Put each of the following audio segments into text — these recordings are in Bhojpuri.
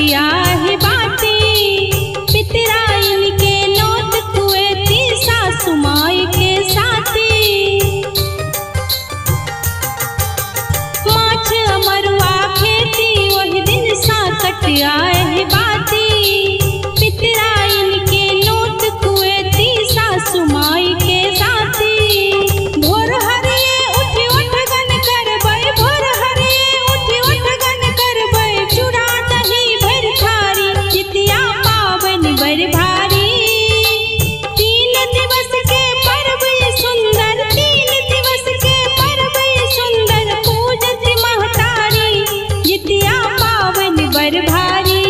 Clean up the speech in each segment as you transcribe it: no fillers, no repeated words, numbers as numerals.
कटिया ही बाती पितराइन के नोत कुएती सासु माई के साथी माछ अमरुआ खेती वही दिन सा कटिया ही बाती पितराइन के नोत कुएती सासु माई के साथी भोर हरिये उठी उठ गन करबै भोर हरिये उठी उठ गन करबै चूड़ा दही भर थारी जितिया पावन बर भारी 3 दिवस के पर्व सुंदर 3 दिवस के पर्व सुंदर पूजत महतारी जितिया पावन बर भारी।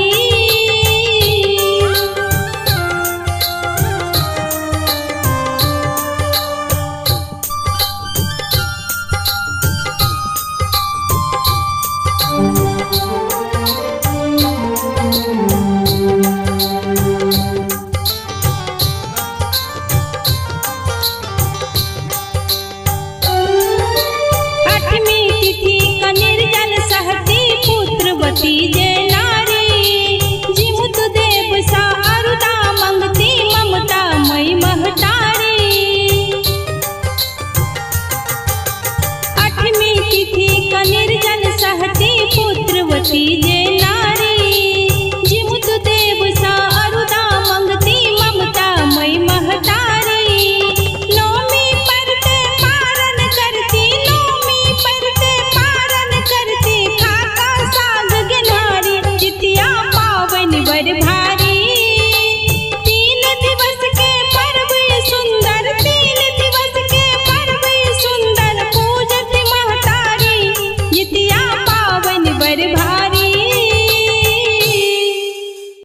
पुत्रवती जे नारी जिमुत देव सा अरुदा मंगती ममता मई महतारी 8वीं तिथि का निर्जन सहती पुत्रवती जे नारी जिमुत देव सा अरुदा मंगती ममता मई महतारी 9वीं परते पारन करती 9वीं परते पारन करती खाका साग गिनहारी जितिया पावन बर भारी।